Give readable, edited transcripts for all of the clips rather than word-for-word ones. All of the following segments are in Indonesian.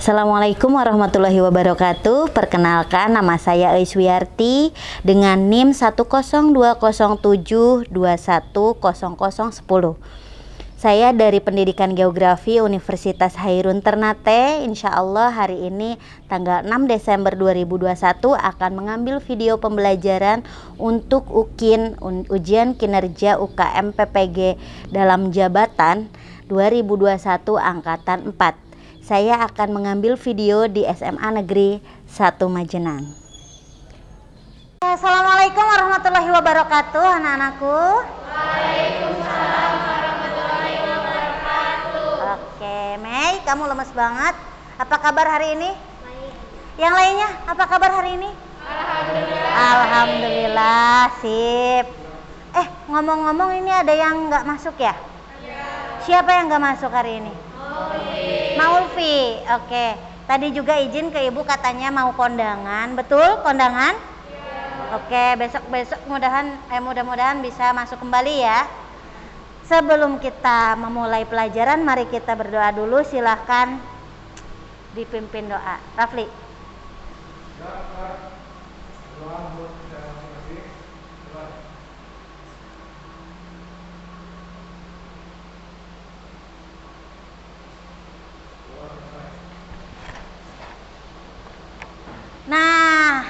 Assalamualaikum warahmatullahi wabarakatuh. Perkenalkan, nama saya Aiswiyarti dengan NIM 10207210010. Saya dari Pendidikan Geografi Universitas Hairun Ternate. Insya Allah hari ini tanggal 6 Desember 2021 akan mengambil video pembelajaran untuk ujian kinerja UKM PPG dalam jabatan 2021 Angkatan 4. Saya akan mengambil video di SMA Negeri 1 Majenang. Assalamualaikum warahmatullahi wabarakatuh, anak-anakku. Waalaikumsalam warahmatullahi wabarakatuh. Oke, Mei, kamu lemes banget. Apa kabar hari ini? Baik. Yang lainnya, apa kabar hari ini? Alhamdulillah. Alhamdulillah, sip. Ngomong-ngomong, ini ada yang nggak masuk ya? Siapa yang nggak masuk hari ini? Maulvi, oke. Tadi juga izin ke ibu katanya mau kondangan, betul kondangan? Ya. Oke, besok mudah-mudahan bisa masuk kembali ya. Sebelum kita memulai pelajaran, mari kita berdoa dulu. Silahkan dipimpin doa. Rafli. Nah,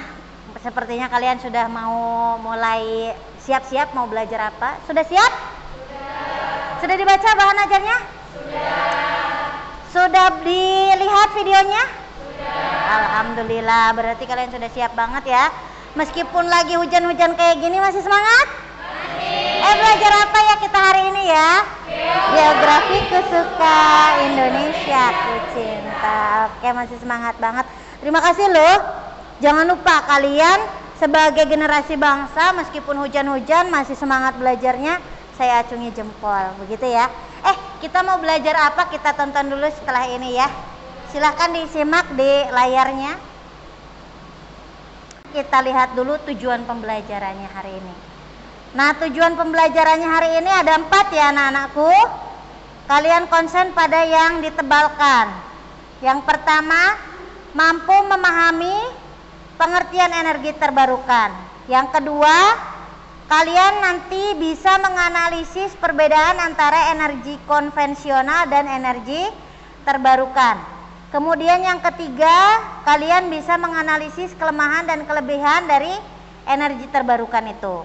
sepertinya kalian sudah mau mulai siap-siap mau belajar apa? Sudah siap? Sudah. Sudah dibaca bahan ajarnya? Sudah. Sudah dilihat videonya? Sudah. Alhamdulillah, berarti kalian sudah siap banget ya. Meskipun lagi hujan-hujan kayak gini masih semangat? Masih. Belajar apa ya kita hari ini ya? Geografi ku suka, Indonesia ku cinta. Oke, masih semangat banget. Terima kasih loh. Jangan lupa kalian sebagai generasi bangsa meskipun hujan-hujan masih semangat belajarnya, saya acungi jempol, begitu ya. Kita mau belajar apa? Kita tonton dulu setelah ini ya. Silahkan disimak di layarnya. Kita lihat dulu tujuan pembelajarannya hari ini. Nah, tujuan pembelajarannya hari ini ada 4 ya anak-anakku. Kalian konsen pada yang ditebalkan. Yang pertama, mampu memahami pengertian energi terbarukan. Yang kedua, kalian nanti bisa menganalisis perbedaan antara energi konvensional dan energi terbarukan. Kemudian yang ketiga, kalian bisa menganalisis kelemahan dan kelebihan dari energi terbarukan itu.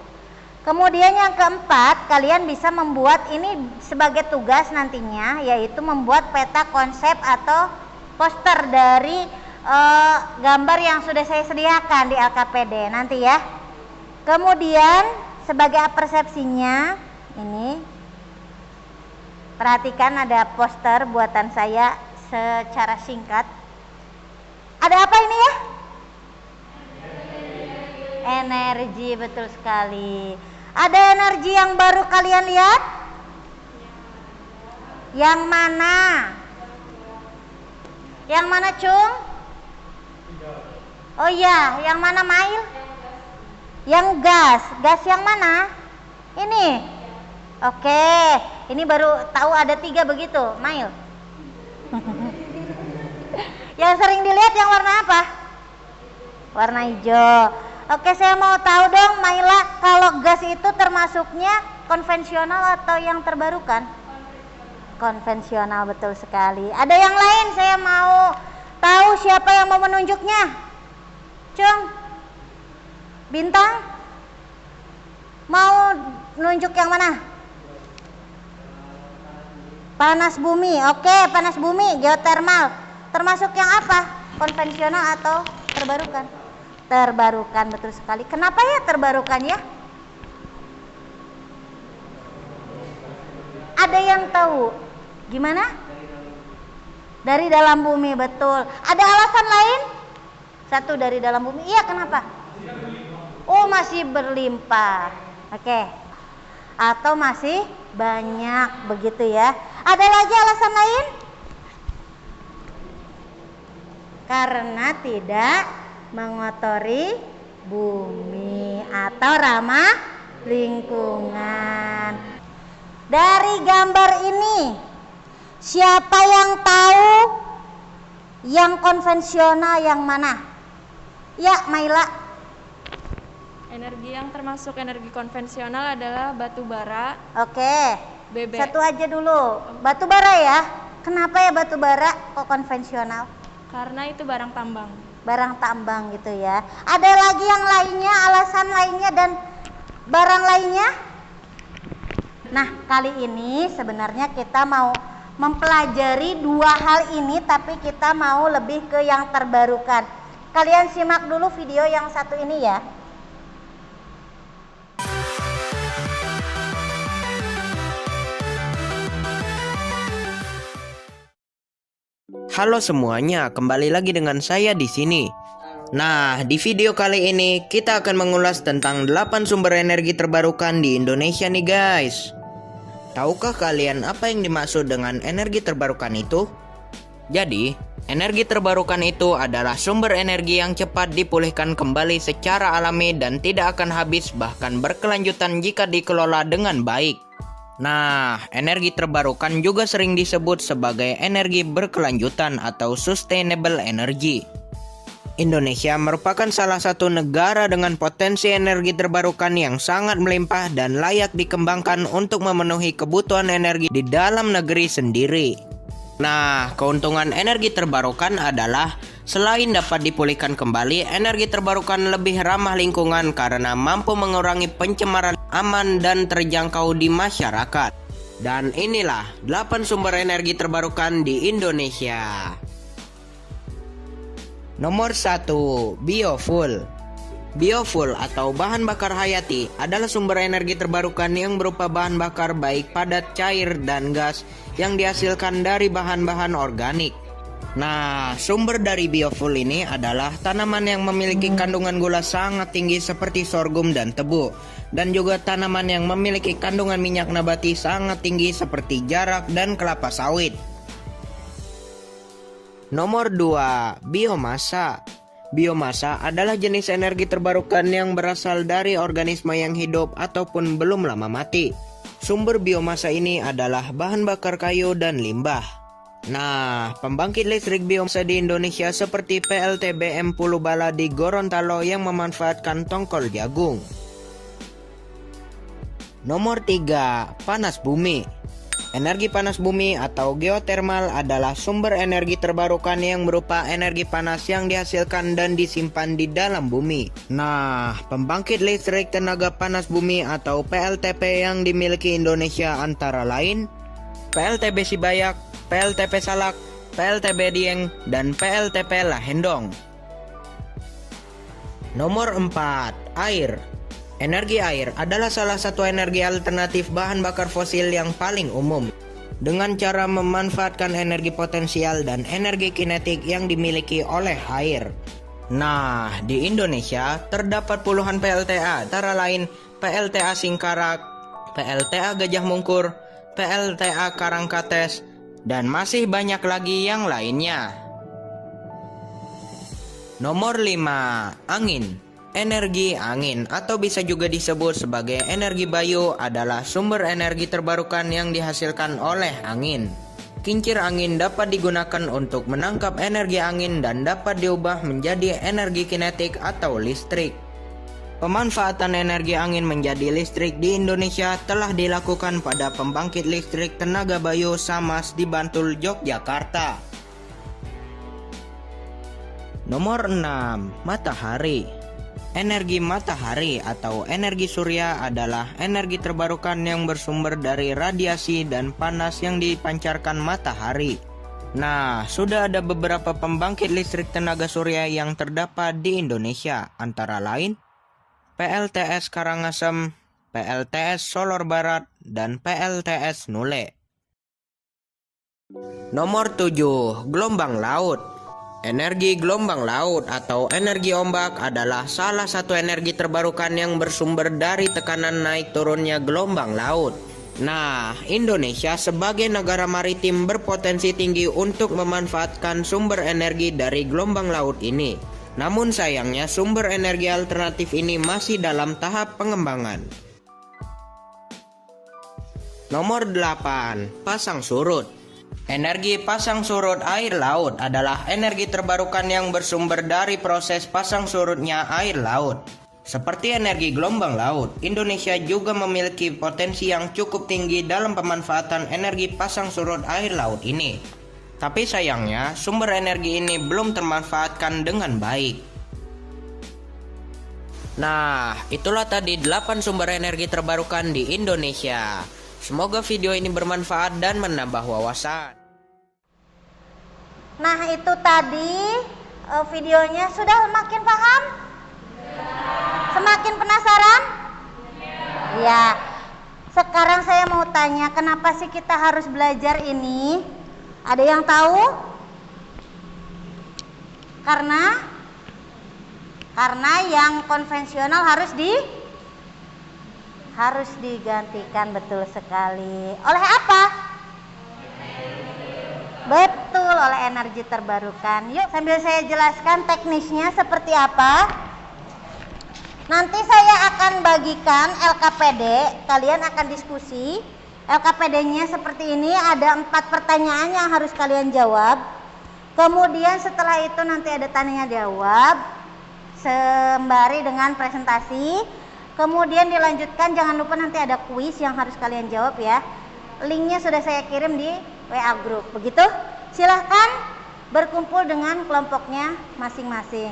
Kemudian yang keempat, kalian bisa membuat ini sebagai tugas nantinya, yaitu membuat peta konsep atau poster dari gambar yang sudah saya sediakan di LKPD nanti ya. Kemudian sebagai persepsinya ini, perhatikan ada poster buatan saya secara singkat. Ada apa ini ya? Energi, betul sekali. Ada energi yang baru kalian lihat? Yang mana? Yang mana, Cung? Oh iya, yang mana, Mail? Yang gas. Gas yang mana? Ini. Oke, ini baru tahu ada 3 begitu, Mail. Yang sering dilihat yang warna apa? Warna hijau. Oke, saya mau tahu dong, Maila, kalau gas itu termasuknya konvensional atau yang terbarukan? Konvensional, betul sekali. Ada yang lain, saya mau tahu siapa yang mau menunjuknya? Cung, Bintang, mau nunjuk yang mana? Panas bumi. Oke, panas bumi, geotermal. Termasuk yang apa? Konvensional atau terbarukan? Terbarukan, betul sekali. Kenapa ya terbarukan ya? Ada yang tahu? Gimana? Dari dalam bumi, betul. Ada alasan lain? Satu, dari dalam bumi. Iya, kenapa? Oh, masih berlimpah. Oke. Atau masih banyak, begitu ya. Ada lagi alasan lain? Karena tidak mengotori bumi atau ramah lingkungan. Dari gambar ini, siapa yang tahu Yang konvensional yang mana? Ya, Maila. Energi yang termasuk energi konvensional adalah batu bara. Oke. BB. Satu aja dulu. Batu bara ya. Kenapa ya batu bara kok konvensional? Karena itu barang tambang. Barang tambang gitu ya. Ada lagi yang lainnya, alasan lainnya dan barang lainnya? Nah, kali ini sebenarnya kita mau mempelajari dua hal ini, tapi kita mau lebih ke yang terbarukan. Kalian simak dulu video yang satu ini ya. Halo semuanya, kembali lagi dengan saya di sini. Nah, di video kali ini kita akan mengulas tentang 8 sumber energi terbarukan di Indonesia nih guys. Tahukah kalian apa yang dimaksud dengan energi terbarukan itu? Jadi, energi terbarukan itu adalah sumber energi yang cepat dipulihkan kembali secara alami dan tidak akan habis bahkan berkelanjutan jika dikelola dengan baik. Nah, energi terbarukan juga sering disebut sebagai energi berkelanjutan atau sustainable energy. Indonesia merupakan salah satu negara dengan potensi energi terbarukan yang sangat melimpah dan layak dikembangkan untuk memenuhi kebutuhan energi di dalam negeri sendiri. Nah, keuntungan energi terbarukan adalah selain dapat dipulihkan kembali, energi terbarukan lebih ramah lingkungan karena mampu mengurangi pencemaran, aman dan terjangkau di masyarakat. Dan inilah 8 sumber energi terbarukan di Indonesia. Nomor 1, biofuel. Biofuel atau bahan bakar hayati adalah sumber energi terbarukan yang berupa bahan bakar baik padat, cair, dan gas yang dihasilkan dari bahan-bahan organik. Nah, sumber dari biofuel ini adalah tanaman yang memiliki kandungan gula sangat tinggi seperti sorghum dan tebu, dan juga tanaman yang memiliki kandungan minyak nabati sangat tinggi seperti jarak dan kelapa sawit. Nomor 2, biomasa. Biomasa adalah jenis energi terbarukan yang berasal dari organisme yang hidup ataupun belum lama mati. Sumber biomasa ini adalah bahan bakar kayu dan limbah. Nah, pembangkit listrik biomasa di Indonesia seperti PLTB M Pulubala di Gorontalo yang memanfaatkan tongkol jagung. Nomor 3, panas bumi. Energi panas bumi atau geotermal adalah sumber energi terbarukan yang berupa energi panas yang dihasilkan dan disimpan di dalam bumi. Nah, pembangkit listrik tenaga panas bumi atau PLTP yang dimiliki Indonesia antara lain PLTB Sibayak, PLTP Salak, PLTB Dieng, dan PLTP Lahendong. Nomor 4, air. Energi air adalah salah satu energi alternatif bahan bakar fosil yang paling umum. Dengan cara memanfaatkan energi potensial dan energi kinetik yang dimiliki oleh air. Nah, di Indonesia terdapat puluhan PLTA, antara lain PLTA Singkarak, PLTA Gajah Mungkur, PLTA Karangkates, dan masih banyak lagi yang lainnya. Nomor 5, angin. Energi angin atau bisa juga disebut sebagai energi bayu adalah sumber energi terbarukan yang dihasilkan oleh angin. Kincir angin dapat digunakan untuk menangkap energi angin dan dapat diubah menjadi energi kinetik atau listrik. Pemanfaatan energi angin menjadi listrik di Indonesia telah dilakukan pada pembangkit listrik tenaga bayu Samas di Bantul, Yogyakarta. Nomor 6, matahari. Energi matahari atau energi surya adalah energi terbarukan yang bersumber dari radiasi dan panas yang dipancarkan matahari. Nah, sudah ada beberapa pembangkit listrik tenaga surya yang terdapat di Indonesia, antara lain PLTS Karangasem, PLTS Solor Barat, dan PLTS Nule. Nomor 7, gelombang laut. Energi gelombang laut atau energi ombak adalah salah satu energi terbarukan yang bersumber dari tekanan naik turunnya gelombang laut. Nah, Indonesia sebagai negara maritim berpotensi tinggi untuk memanfaatkan sumber energi dari gelombang laut ini. Namun sayangnya sumber energi alternatif ini masih dalam tahap pengembangan. Nomor 8, pasang surut. Energi pasang surut air laut adalah energi terbarukan yang bersumber dari proses pasang surutnya air laut. Seperti energi gelombang laut, Indonesia juga memiliki potensi yang cukup tinggi dalam pemanfaatan energi pasang surut air laut ini. Tapi sayangnya, sumber energi ini belum termanfaatkan dengan baik. Nah, itulah tadi 8 sumber energi terbarukan di Indonesia. Semoga video ini bermanfaat dan menambah wawasan. Nah, itu tadi videonya. Sudah makin paham? Semakin penasaran? Ya. Sekarang saya mau tanya, kenapa sih kita harus belajar ini? Ada yang tahu? Karena yang konvensional harus digantikan, betul sekali. Oleh apa? Betul, oleh energi terbarukan. Yuk, sambil saya jelaskan teknisnya seperti apa. Nanti saya akan bagikan LKPD, kalian akan diskusi. LKPD-nya seperti ini, ada 4 pertanyaan yang harus kalian jawab. Kemudian setelah itu nanti ada tanya jawab sembari dengan presentasi. Kemudian dilanjutkan, jangan lupa nanti ada kuis yang harus kalian jawab ya. Linknya sudah saya kirim di WA group. Begitu? Silahkan berkumpul dengan kelompoknya masing-masing.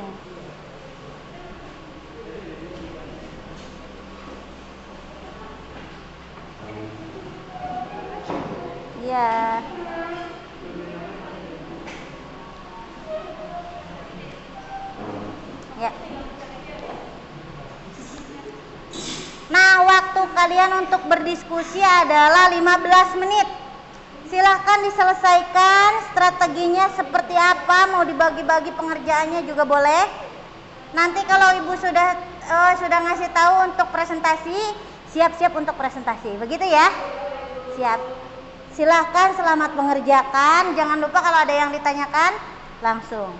Ya. Ya. Nah, waktu kalian untuk berdiskusi adalah 15 menit. Silahkan diselesaikan strateginya seperti apa, mau dibagi-bagi pengerjaannya juga boleh. Nanti kalau ibu sudah ngasih tahu untuk presentasi, siap-siap untuk presentasi, begitu ya? Siap. Silahkan, selamat mengerjakan. Jangan lupa kalau ada yang ditanyakan langsung.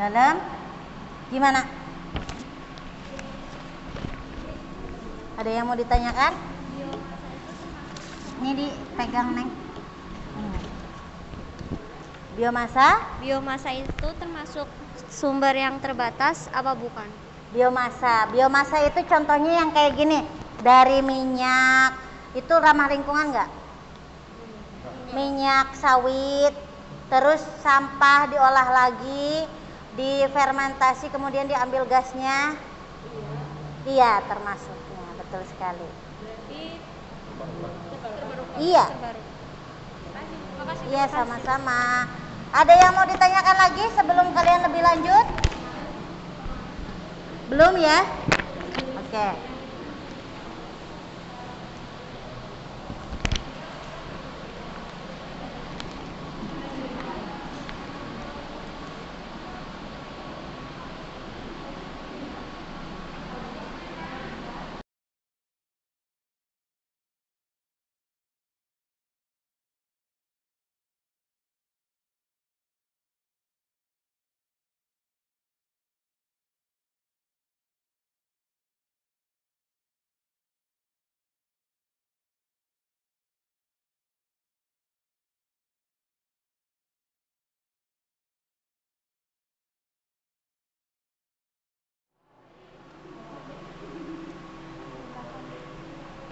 Dalam gimana? Ada yang mau ditanyakan? Ini dipegang, Neng. Biomasa? Biomasa itu termasuk sumber yang terbatas apa bukan? Biomasa itu contohnya yang kayak gini. Dari minyak, itu ramah lingkungan nggak? Minyak sawit, terus sampah diolah lagi, difermentasi, kemudian diambil gasnya. Iya, termasuknya, betul sekali. Iya. Iya, sama-sama. Ada yang mau ditanyakan lagi sebelum kalian lebih lanjut? Belum ya? Oke.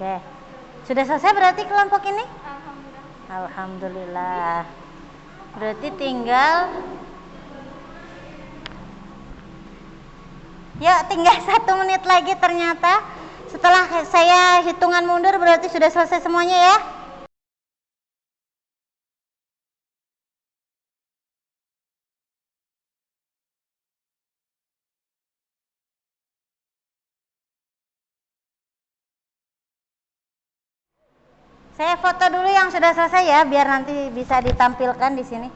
Oke. Sudah selesai berarti kelompok ini? Alhamdulillah. Berarti tinggal ya tinggal 1 menit lagi ternyata. Setelah saya hitungan mundur berarti sudah selesai semuanya ya. Saya foto dulu yang sudah selesai ya, biar nanti bisa ditampilkan di sini.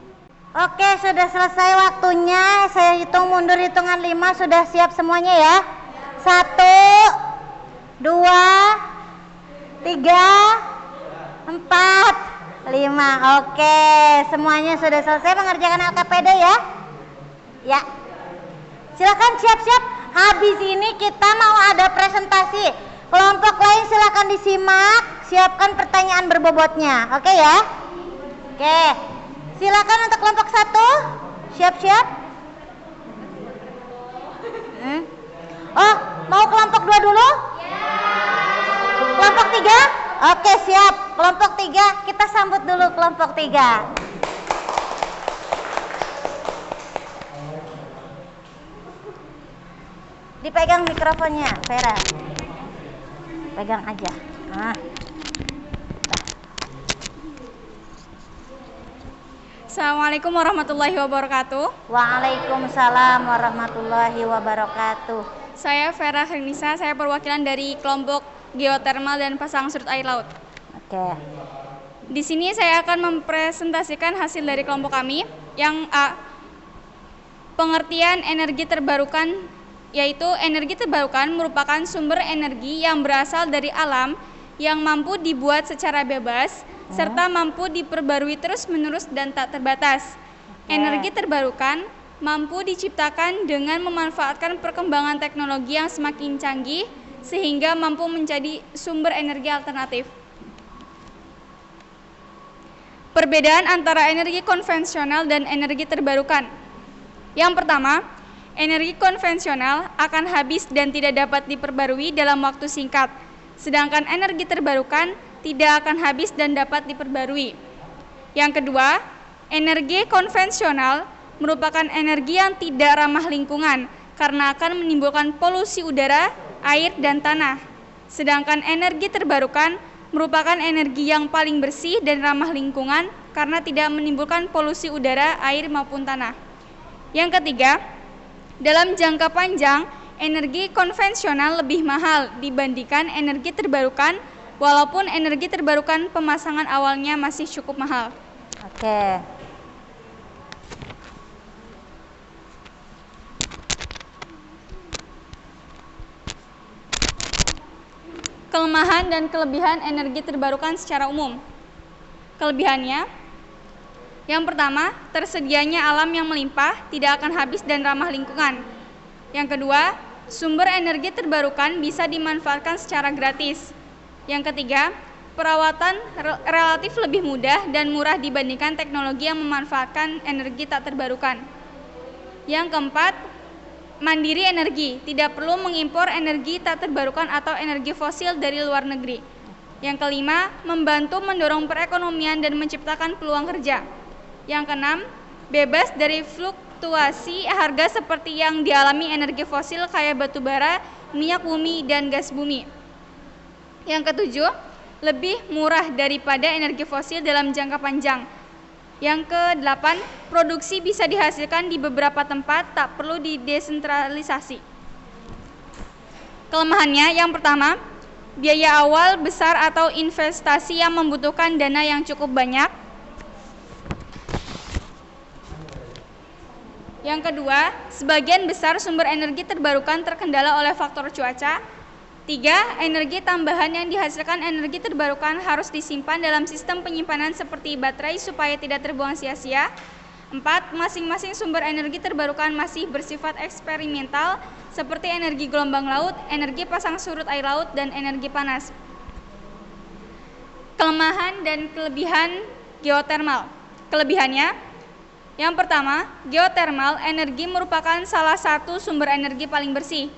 Oke, sudah selesai waktunya. Saya hitung mundur hitungan 5, sudah siap semuanya ya. 1, 2, 3, 4, 5. Oke, semuanya sudah selesai mengerjakan LKPD ya. Ya. Silakan siap-siap. Habis ini kita mau ada presentasi. Kelompok lain silakan disimak. Siapkan pertanyaan berbobotnya. Oke ya. Oke. Silakan untuk kelompok 1. Siap-siap. Oh, mau kelompok 2 dulu? Kelompok 3? Oke, siap. Kelompok 3, kita sambut dulu kelompok 3. Dipegang mikrofonnya, Vera. Pegang aja. Nah. Assalamualaikum warahmatullahi wabarakatuh. Waalaikumsalam warahmatullahi wabarakatuh. Saya Vera Krinisa, saya perwakilan dari kelompok geotermal dan pasang surut air laut. Oke. Di sini saya akan mempresentasikan hasil dari kelompok kami yang A. Pengertian energi terbarukan, yaitu energi terbarukan merupakan sumber energi yang berasal dari alam yang mampu dibuat secara bebas serta mampu diperbarui terus-menerus dan tak terbatas. Energi terbarukan mampu diciptakan dengan memanfaatkan perkembangan teknologi yang semakin canggih sehingga mampu menjadi sumber energi alternatif. Perbedaan antara energi konvensional dan energi terbarukan. Yang pertama, energi konvensional akan habis dan tidak dapat diperbarui dalam waktu singkat, sedangkan energi terbarukan tidak akan habis dan dapat diperbarui. Yang kedua, energi konvensional merupakan energi yang tidak ramah lingkungan karena akan menimbulkan polusi udara, air, dan tanah. Sedangkan energi terbarukan merupakan energi yang paling bersih dan ramah lingkungan karena tidak menimbulkan polusi udara, air, maupun tanah. Yang ketiga, dalam jangka panjang, energi konvensional lebih mahal dibandingkan energi terbarukan, walaupun energi terbarukan pemasangan awalnya masih cukup mahal. Oke. Kelemahan dan kelebihan energi terbarukan secara umum. Kelebihannya, yang pertama, tersedianya alam yang melimpah, tidak akan habis dan ramah lingkungan. Yang kedua, sumber energi terbarukan bisa dimanfaatkan secara gratis. Yang ketiga, perawatan relatif lebih mudah dan murah dibandingkan teknologi yang memanfaatkan energi tak terbarukan. Yang keempat, mandiri energi, tidak perlu mengimpor energi tak terbarukan atau energi fosil dari luar negeri. Yang kelima, membantu mendorong perekonomian dan menciptakan peluang kerja. Yang keenam, bebas dari fluktuasi harga seperti yang dialami energi fosil kayak batu bara, minyak bumi, dan gas bumi. Yang ketujuh, lebih murah daripada energi fosil dalam jangka panjang. Yang kedelapan, produksi bisa dihasilkan di beberapa tempat, tak perlu didesentralisasi. Kelemahannya, yang pertama, biaya awal besar atau investasi yang membutuhkan dana yang cukup banyak. Yang kedua, sebagian besar sumber energi terbarukan terkendala oleh faktor cuaca. 3. Energi tambahan yang dihasilkan energi terbarukan harus disimpan dalam sistem penyimpanan seperti baterai supaya tidak terbuang sia-sia. 4. Masing-masing sumber energi terbarukan masih bersifat eksperimental seperti energi gelombang laut, energi pasang surut air laut, dan energi panas. Kelemahan dan kelebihan geotermal. Kelebihannya, yang pertama, geotermal energi merupakan salah satu sumber energi paling bersih.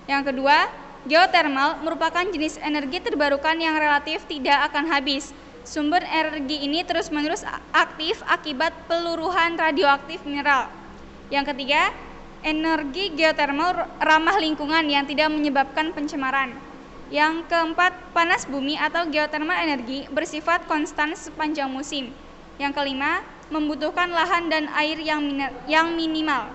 Yang kedua, geotermal merupakan jenis energi terbarukan yang relatif tidak akan habis. Sumber energi ini terus-menerus aktif akibat peluruhan radioaktif mineral. Yang ketiga, energi geotermal ramah lingkungan yang tidak menyebabkan pencemaran. Yang keempat, panas bumi atau geothermal energi bersifat konstan sepanjang musim. Yang kelima, membutuhkan lahan dan air yang minimal.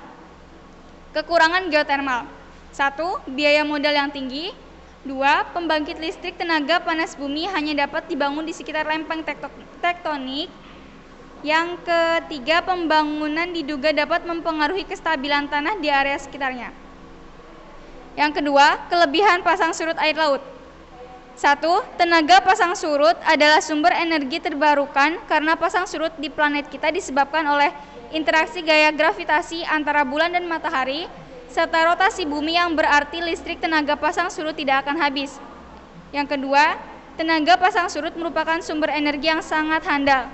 Kekurangan geothermal: 1. Biaya modal yang tinggi. 2. Pembangkit listrik tenaga panas bumi hanya dapat dibangun di sekitar lempeng tektonik. Yang ketiga, pembangunan diduga dapat mempengaruhi kestabilan tanah di area sekitarnya. Yang kedua, kelebihan pasang surut air laut. 1. Tenaga pasang surut adalah sumber energi terbarukan karena pasang surut di planet kita disebabkan oleh interaksi gaya gravitasi antara bulan dan matahari serta rotasi bumi, yang berarti listrik tenaga pasang surut tidak akan habis. Yang kedua, tenaga pasang surut merupakan sumber energi yang sangat handal.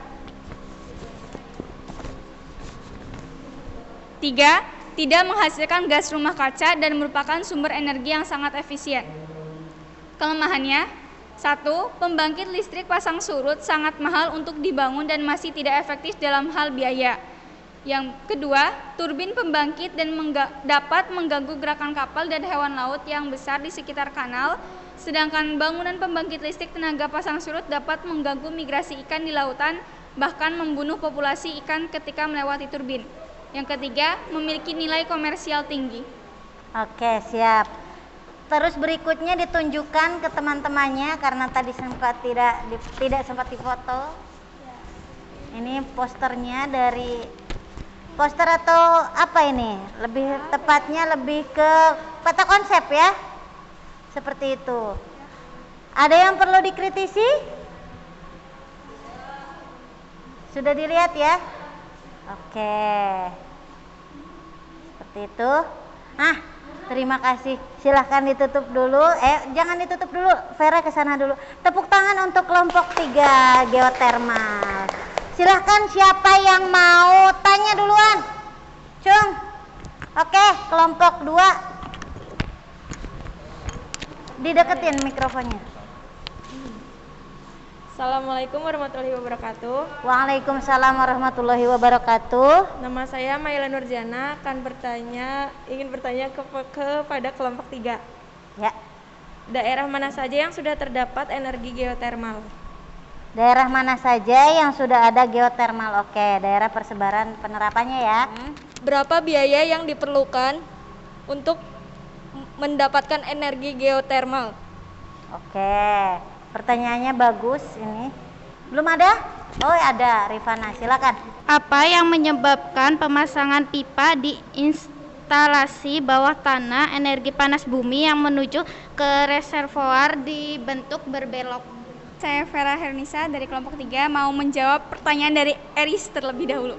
3. Tidak menghasilkan gas rumah kaca dan merupakan sumber energi yang sangat efisien. Kelemahannya: 1. Pembangkit listrik pasang surut sangat mahal untuk dibangun dan masih tidak efektif dalam hal biaya. Yang kedua, turbin pembangkit dapat mengganggu gerakan kapal dan hewan laut yang besar di sekitar kanal, sedangkan bangunan pembangkit listrik tenaga pasang surut dapat mengganggu migrasi ikan di lautan, bahkan membunuh populasi ikan ketika melewati turbin. Yang ketiga, memiliki nilai komersial tinggi. Oke, siap. Terus berikutnya ditunjukkan ke teman-temannya karena tadi tidak sempat difoto. Ini posternya dari poster atau apa ini? Lebih tepatnya lebih ke peta konsep ya. Seperti itu. Ada yang perlu dikritisi? Sudah dilihat ya? Oke. Seperti itu. Terima kasih. Silahkan ditutup dulu. Jangan ditutup dulu. Vera ke sana dulu. Tepuk tangan untuk kelompok 3 geothermal. Silahkan siapa yang mau tanya duluan. Cung. Oke, kelompok 2. Dideketin mikrofonnya. Assalamualaikum warahmatullahi wabarakatuh. Waalaikumsalam warahmatullahi wabarakatuh. Nama saya Maila Nurjana, ingin bertanya kepada kelompok 3. Ya. Daerah mana saja yang sudah terdapat energi geotermal? Daerah mana saja yang sudah ada geotermal? Oke, daerah persebaran penerapannya ya. Berapa biaya yang diperlukan untuk mendapatkan energi geotermal? Oke. Pertanyaannya bagus ini. Belum ada? Oh, ada. Rifana, silakan. Apa yang menyebabkan pemasangan pipa di instalasi bawah tanah energi panas bumi yang menuju ke reservoir dibentuk berbelok? Saya Vera Hernisa dari kelompok 3 mau menjawab pertanyaan dari Eris terlebih dahulu.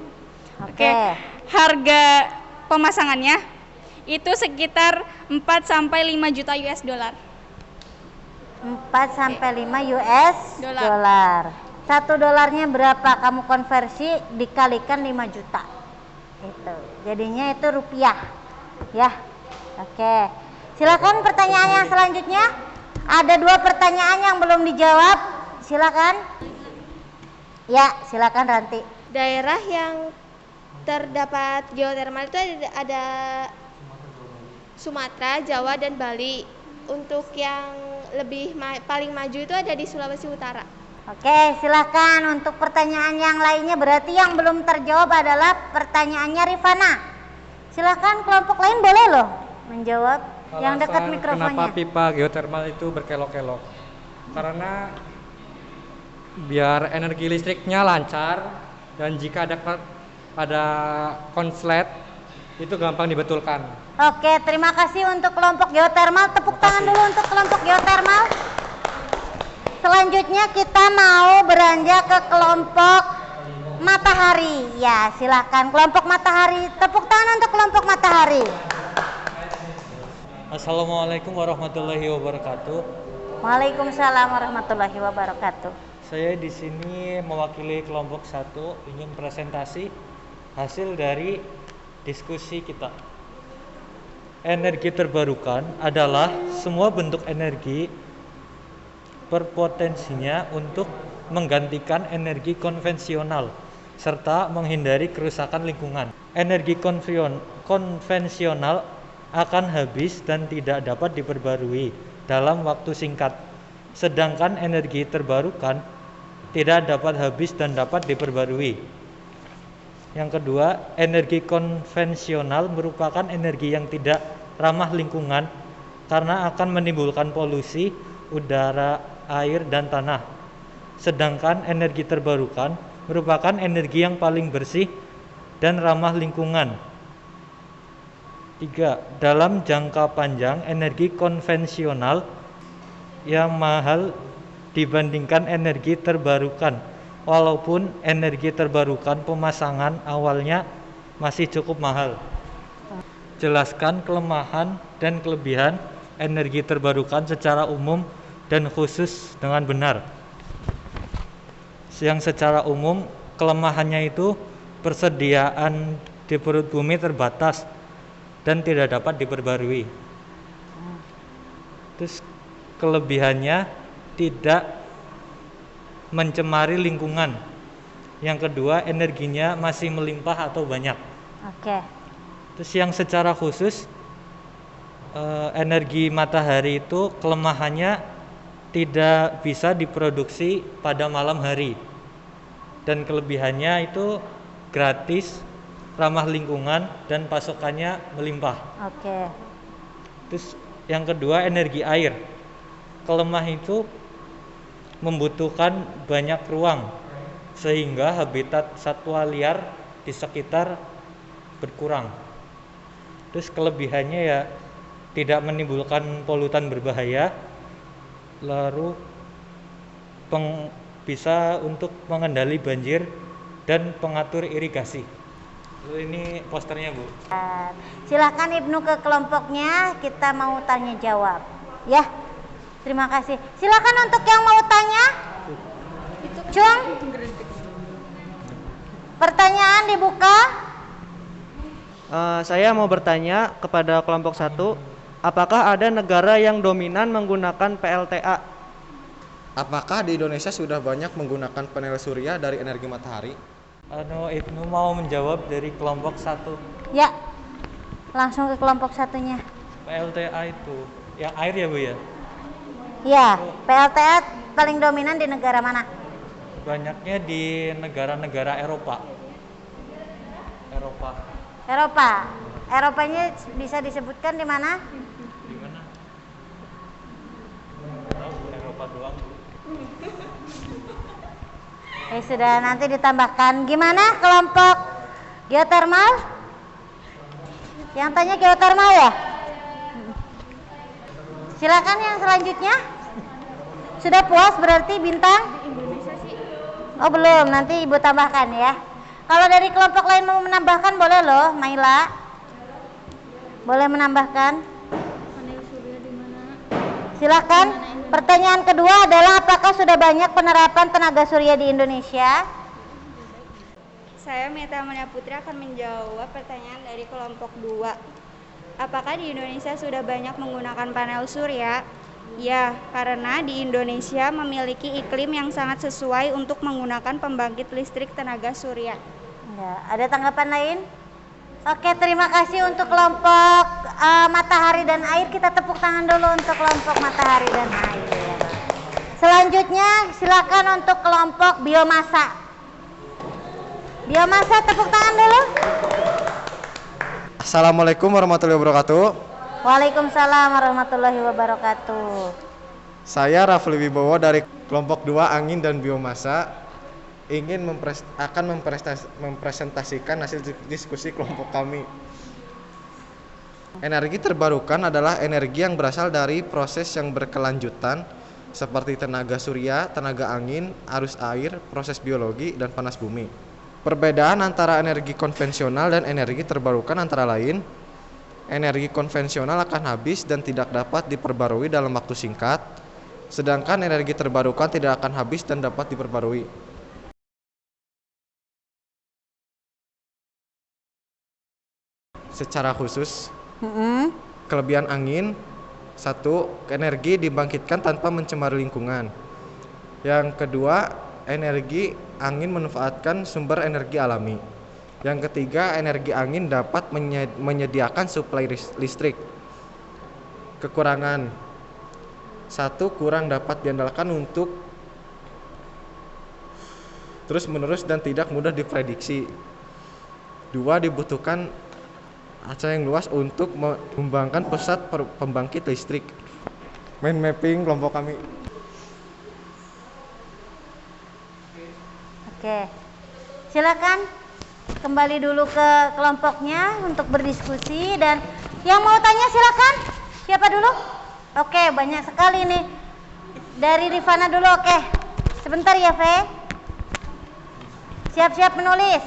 Oke. Harga pemasangannya itu sekitar 4 sampai 5 juta US dollar. 4 sampai 5 US dollar. 1 dolarnya berapa? Kamu konversi dikalikan 5 juta. Itu. Jadinya itu rupiah. Ya. Oke. Silakan pertanyaan yang selanjutnya. Ada 2 pertanyaan yang belum dijawab. Silakan. Ya, silakan Ranti. Daerah yang terdapat geotermal itu ada Sumatera, Jawa, dan Bali. Untuk yang paling maju itu ada di Sulawesi Utara. Oke, silakan untuk pertanyaan yang lainnya. Berarti yang belum terjawab adalah pertanyaannya Rifana. Silakan kelompok lain boleh loh menjawab. Yang dekat mikrofonnya. Kenapa pipa geotermal itu berkelok-kelok? Karena biar energi listriknya lancar dan jika ada konslet itu gampang dibetulkan. Oke, terima kasih untuk kelompok geotermal. Tepuk tangan dulu untuk kelompok geotermal. Selanjutnya kita mau beranjak ke kelompok matahari. Ya, silakan kelompok matahari. Tepuk tangan untuk kelompok matahari. Assalamualaikum warahmatullahi wabarakatuh. Waalaikumsalam warahmatullahi wabarakatuh. Saya di sini mewakili kelompok 1 ingin presentasi hasil dari diskusi kita. Energi terbarukan adalah semua bentuk energi berpotensinya untuk menggantikan energi konvensional serta menghindari kerusakan lingkungan. Energi konvensional akan habis dan tidak dapat diperbarui dalam waktu singkat. Sedangkan energi terbarukan tidak dapat habis dan dapat diperbarui. Yang kedua, energi konvensional merupakan energi yang tidak ramah lingkungan karena akan menimbulkan polusi udara, air, dan tanah. Sedangkan energi terbarukan merupakan energi yang paling bersih dan ramah lingkungan. 3. Dalam jangka panjang, energi konvensional yang mahal dibandingkan energi terbarukan. Walaupun energi terbarukan pemasangan awalnya masih cukup mahal. Jelaskan kelemahan dan kelebihan energi terbarukan secara umum dan khusus dengan benar. Yang secara umum, kelemahannya itu persediaan di perut bumi terbatas dan tidak dapat diperbarui. Terus kelebihannya tidak mencemari lingkungan. Yang kedua, energinya masih melimpah atau banyak. Oke. Terus yang secara khusus, energi matahari itu kelemahannya tidak bisa diproduksi pada malam hari. Dan kelebihannya itu gratis, ramah lingkungan, dan pasokannya melimpah. Oke. Terus yang kedua, energi air. Kelemah itu membutuhkan banyak ruang sehingga habitat satwa liar di sekitar berkurang. Terus kelebihannya ya tidak menimbulkan polutan berbahaya, lalu bisa untuk mengendali banjir dan pengatur irigasi. Lalu ini posternya, Bu. Silakan Ibnu ke kelompoknya, kita mau tanya jawab. Ya. Terima kasih. Silakan untuk yang mau tanya. Cung. Pertanyaan dibuka. Saya mau bertanya kepada kelompok 1, apakah ada negara yang dominan menggunakan PLTA? Apakah di Indonesia sudah banyak menggunakan panel surya dari energi matahari? Ibnu mau menjawab dari kelompok 1. Ya. Langsung ke kelompok satunya. PLTA itu yang air ya, Bu ya? Ya, PLTA paling dominan di negara mana? Banyaknya di negara-negara Eropa. Eropanya bisa disebutkan di mana? Di mana? Tahu, Eropa doang. Sudah, nanti ditambahkan. Gimana kelompok geotermal? Yang tanya geotermal ya? Silakan yang selanjutnya. Sudah puas berarti bintang? Oh belum, nanti Ibu tambahkan ya. Kalau dari kelompok lain mau menambahkan boleh loh, Maila. Boleh menambahkan? Silakan. Pertanyaan kedua adalah apakah sudah banyak penerapan tenaga surya di Indonesia? Saya Meta Amelia Putri akan menjawab pertanyaan dari kelompok 2. Apakah di Indonesia sudah banyak menggunakan panel surya? Ya, karena di Indonesia memiliki iklim yang sangat sesuai untuk menggunakan pembangkit listrik tenaga surya. Ya, ada tanggapan lain? Oke, terima kasih untuk kelompok matahari dan air. Kita tepuk tangan dulu untuk kelompok matahari dan air. Selanjutnya silakan untuk kelompok biomasa. Biomasa, tepuk tangan dulu. Assalamualaikum warahmatullahi wabarakatuh. Waalaikumsalam warahmatullahi wabarakatuh. Saya Rafli Wibowo dari kelompok 2 angin dan biomasa ingin mempresentasikan hasil diskusi kelompok kami. Energi terbarukan adalah energi yang berasal dari proses yang berkelanjutan seperti tenaga surya, tenaga angin, arus air, proses biologi, dan panas bumi. Perbedaan antara energi konvensional dan energi terbarukan antara lain, energi konvensional akan habis dan tidak dapat diperbarui dalam waktu singkat, sedangkan energi terbarukan tidak akan habis dan dapat diperbarui. Secara khusus, kelebihan angin, 1, energi dibangkitkan tanpa mencemari lingkungan. Yang kedua, energi angin memanfaatkan sumber energi alami. Yang ketiga, energi angin dapat menyediakan suplai listrik. Kekurangan, Satu, kurang dapat diandalkan untuk terus-menerus dan tidak mudah diprediksi. Dua, dibutuhkan area yang luas untuk mengembangkan pusat pembangkit listrik. Mind mapping kelompok kami. Oke, silakan kembali dulu ke kelompoknya untuk berdiskusi, dan yang mau tanya silakan. Siapa dulu? Oke, banyak sekali nih. Dari Rifana dulu, oke. Sebentar ya, Fe. Siap-siap menulis.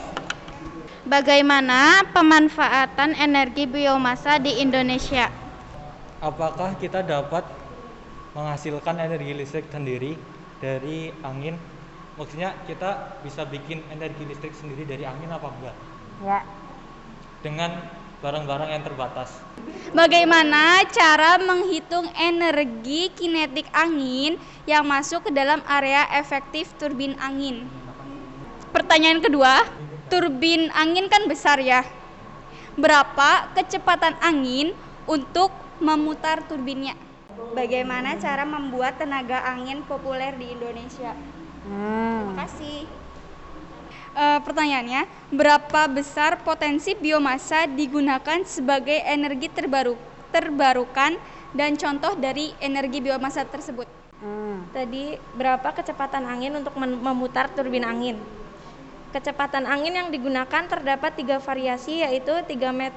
Bagaimana pemanfaatan energi biomasa di Indonesia? Apakah kita dapat menghasilkan energi listrik sendiri dari angin? Maksudnya kita bisa bikin energi listrik sendiri dari angin apa enggak? Ya. Dengan barang-barang yang terbatas. Bagaimana cara menghitung energi kinetik angin yang masuk ke dalam area efektif turbin angin? Pertanyaan kedua, turbin angin kan besar ya. Berapa kecepatan angin untuk memutar turbinnya? Bagaimana cara membuat tenaga angin populer di Indonesia? Terima kasih. Pertanyaannya, berapa besar potensi biomasa digunakan sebagai energi terbarukan dan contoh dari energi biomasa tersebut? Tadi berapa kecepatan angin untuk memutar turbin angin? Kecepatan angin yang digunakan terdapat 3 variasi, yaitu 3 menit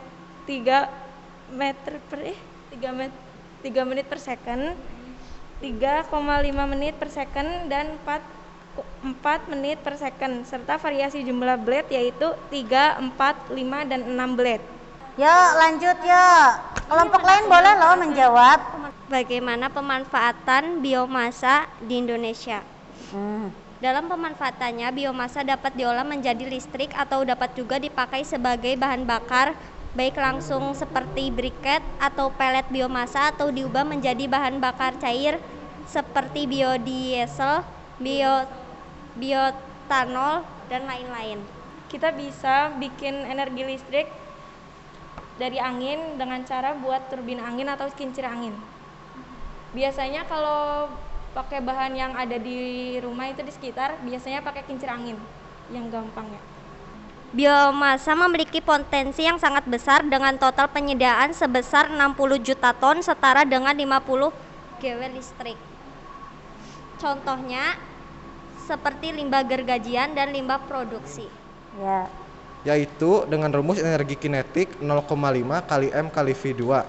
per second, 3,5 menit per second, dan 4 menit per second, serta variasi jumlah blade yaitu 3, 4, 5, dan 6 blade. Yuk lanjut yuk. Kelompok lain boleh loh menjawab. Bagaimana pemanfaatan biomasa di Indonesia? Dalam pemanfaatannya, biomasa dapat diolah menjadi listrik atau dapat juga dipakai sebagai bahan bakar, baik langsung seperti briket atau pelet biomasa, atau diubah menjadi bahan bakar cair seperti biodiesel, bioetanol, dan lain-lain. Kita bisa bikin energi listrik dari angin dengan cara buat turbin angin atau kincir angin. Biasanya kalau pakai bahan yang ada di rumah itu di sekitar, biasanya pakai kincir angin yang gampang ya. Biomasa memiliki potensi yang sangat besar dengan total penyediaan sebesar 60 juta ton, setara dengan 50 GW listrik. Contohnya seperti limbah gergajian dan limbah produksi. Ya. Yaitu dengan rumus energi kinetik 0,5 kali M kali V2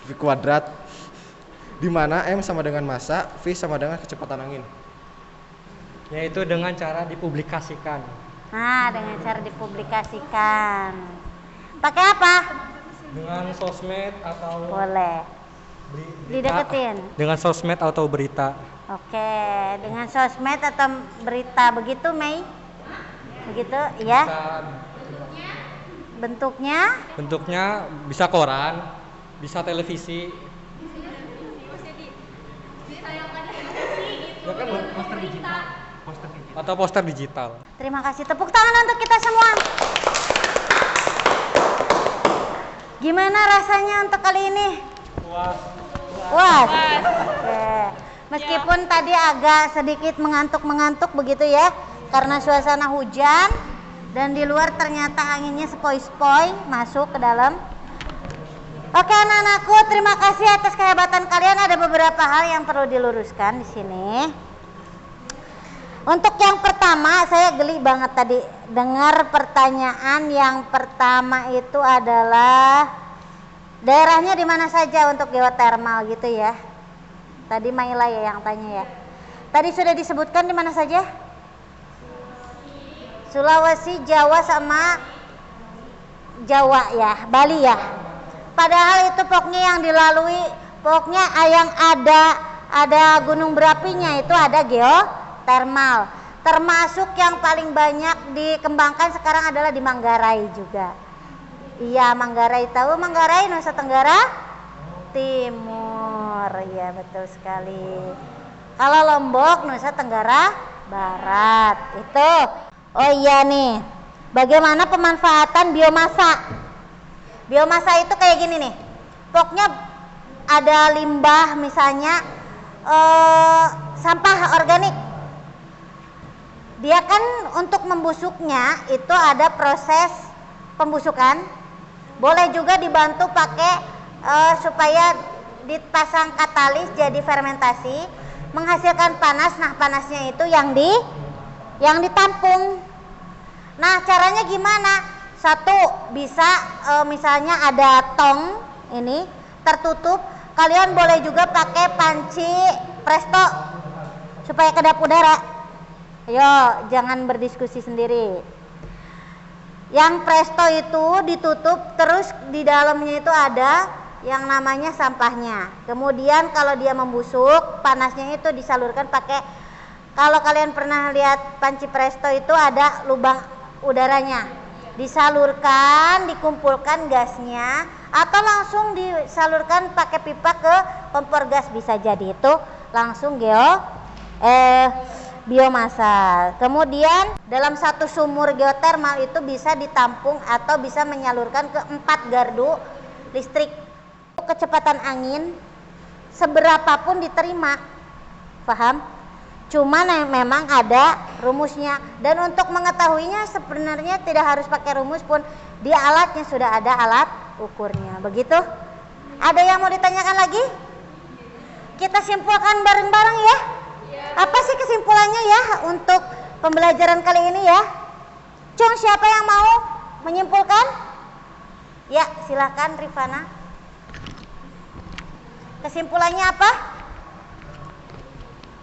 V kuadrat, di mana M sama dengan massa, V sama dengan kecepatan angin. Yaitu dengan cara dipublikasikan. Nah, dengan cara dipublikasikan. Pakai apa? Dengan sosmed atau Boleh. Dideketin. Dengan sosmed atau berita. Oke, dengan sosmed atau berita, begitu Mei? Begitu, ya? Bentuknya? Bentuknya bisa koran, bisa televisi. Ya kan poster digital. Atau poster digital. Terima kasih, tepuk tangan untuk kita semua. Gimana rasanya untuk kali ini? Puas. Oke. Meskipun tadi agak sedikit mengantuk-mengantuk begitu ya, karena suasana hujan dan di luar ternyata anginnya sepoi-sepoi masuk ke dalam. Oke anak-anakku, terima kasih atas kehebatan kalian. Ada beberapa hal yang perlu diluruskan di sini. Untuk yang pertama, saya geli banget tadi dengar pertanyaan yang pertama itu adalah daerahnya di mana saja untuk geotermal gitu ya. Tadi Maila ya yang tanya ya. Tadi sudah disebutkan di mana saja? Sulawesi, Jawa sama Jawa ya, Bali ya. Padahal itu pokoknya yang dilalui, pokoknya yang ada gunung berapinya itu ada geotermal. Termasuk yang paling banyak dikembangkan sekarang adalah di Manggarai juga. Iya, Manggarai, tahu Manggarai, Nusa Tenggara Timur. Ya, betul sekali. Kalau Lombok, Nusa Tenggara Barat. Itu. Oh iya nih. Bagaimana pemanfaatan biomasa? Biomasa itu kayak gini nih. Pokoknya ada limbah misalnya sampah organik. Dia kan untuk membusuknya itu ada proses pembusukan. Boleh juga dibantu pakai supaya dipasang katalis jadi fermentasi, menghasilkan panas. Nah, panasnya itu yang ditampung. Nah, caranya gimana? Satu, bisa misalnya ada tong ini tertutup. Kalian boleh juga pakai panci presto supaya kedap udara. Ayo, jangan berdiskusi sendiri. Yang presto itu ditutup, terus di dalamnya itu ada yang namanya sampahnya. Kemudian kalau dia membusuk, panasnya itu disalurkan pakai, kalau kalian pernah lihat panci presto itu ada lubang udaranya. Disalurkan, dikumpulkan gasnya, atau langsung disalurkan pakai pipa ke kompor gas, bisa jadi itu langsung biomasa. Kemudian dalam satu sumur geotermal itu bisa ditampung atau bisa menyalurkan ke 4 gardu listrik. Kecepatan angin seberapapun diterima, paham? Cuman memang ada rumusnya, dan untuk mengetahuinya sebenarnya tidak harus pakai rumus pun, di alatnya sudah ada alat ukurnya. Begitu? Ada yang mau ditanyakan lagi? Kita simpulkan bareng-bareng ya. Apa sih kesimpulannya ya untuk pembelajaran kali ini ya? Cung, siapa yang mau menyimpulkan? Ya, silakan Rifana. Kesimpulannya apa?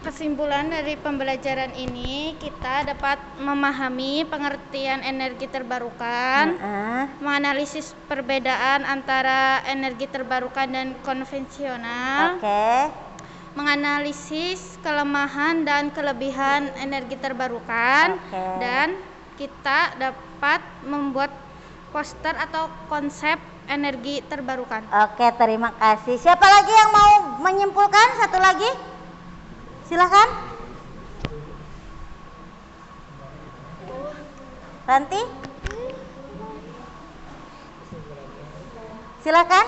Kesimpulan dari pembelajaran ini, kita dapat memahami pengertian energi terbarukan, menganalisis perbedaan antara energi terbarukan dan konvensional, menganalisis kelemahan dan kelebihan energi terbarukan, dan kita dapat membuat poster atau konsep energi terbarukan. Oke, terima kasih. Siapa lagi yang mau menyimpulkan? Satu lagi, silakan. Ranti, silakan.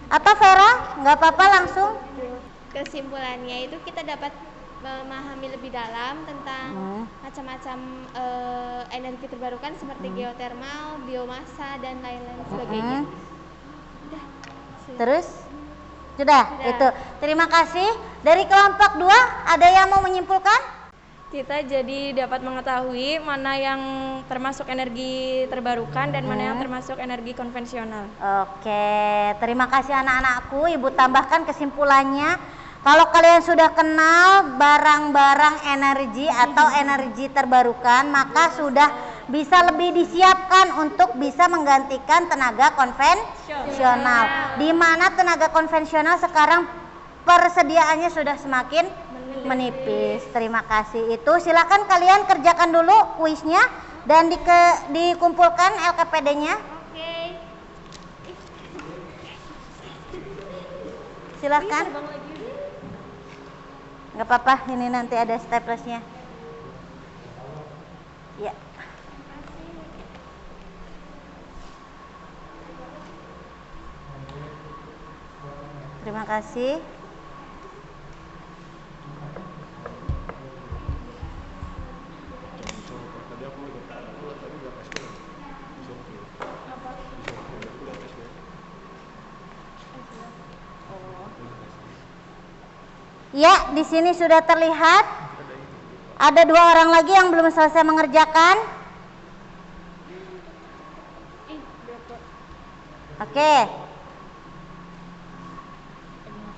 Atau Vera, nggak apa-apa langsung. Kesimpulannya itu kita dapat memahami lebih dalam tentang macam-macam energi terbarukan seperti geotermal, biomasa, dan lain-lain sebagainya. Terus? Sudah. Itu. Terima kasih. Dari kelompok 2, ada yang mau menyimpulkan? Kita jadi dapat mengetahui mana yang termasuk energi terbarukan dan mana yang termasuk energi konvensional. Oke, terima kasih anak-anakku. Ibu tambahkan kesimpulannya, kalau kalian sudah kenal barang-barang energi atau energi terbarukan, maka sudah bisa lebih disiapkan untuk bisa menggantikan tenaga konvensional. Di mana tenaga konvensional sekarang persediaannya sudah semakin menipis. Terima kasih. Itu silakan kalian kerjakan dulu kuisnya dan dikumpulkan LKPD-nya. Silakan. Nggak apa-apa, ini nanti ada staplesnya. Ya. Terima kasih. Ya, di sini sudah terlihat ada 2 orang lagi yang belum selesai mengerjakan.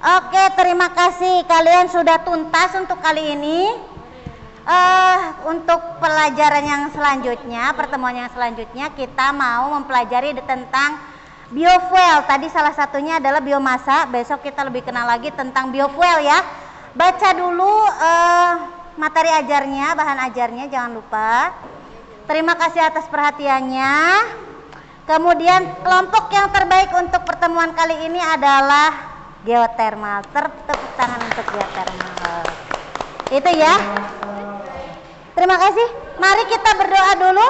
Oke, terima kasih. Kalian sudah tuntas untuk kali ini. Untuk pelajaran yang selanjutnya, pertemuan yang selanjutnya, kita mau mempelajari tentang biofuel. Tadi salah satunya adalah biomasa. Besok kita lebih kenal lagi tentang biofuel ya. Baca dulu materi ajarnya, bahan ajarnya, jangan lupa. Terima kasih atas perhatiannya. Kemudian kelompok yang terbaik untuk pertemuan kali ini adalah geotermal. Tepuk tangan untuk geotermal. Itu ya. Terima kasih. Mari kita berdoa dulu.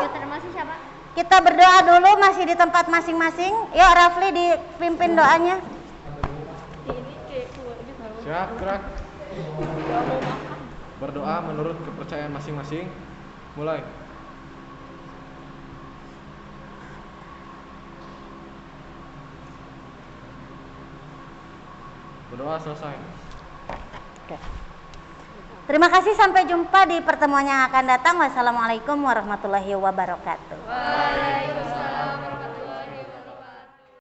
Kita berdoa dulu, masih di tempat masing-masing. Yuk Rafli dipimpin doanya. Gerak. Berdoa menurut kepercayaan masing-masing. Mulai. Berdoa selesai. Oke. Terima kasih, sampai jumpa di pertemuan yang akan datang. Wassalamualaikum warahmatullahi wabarakatuh. Waalaikumsalam.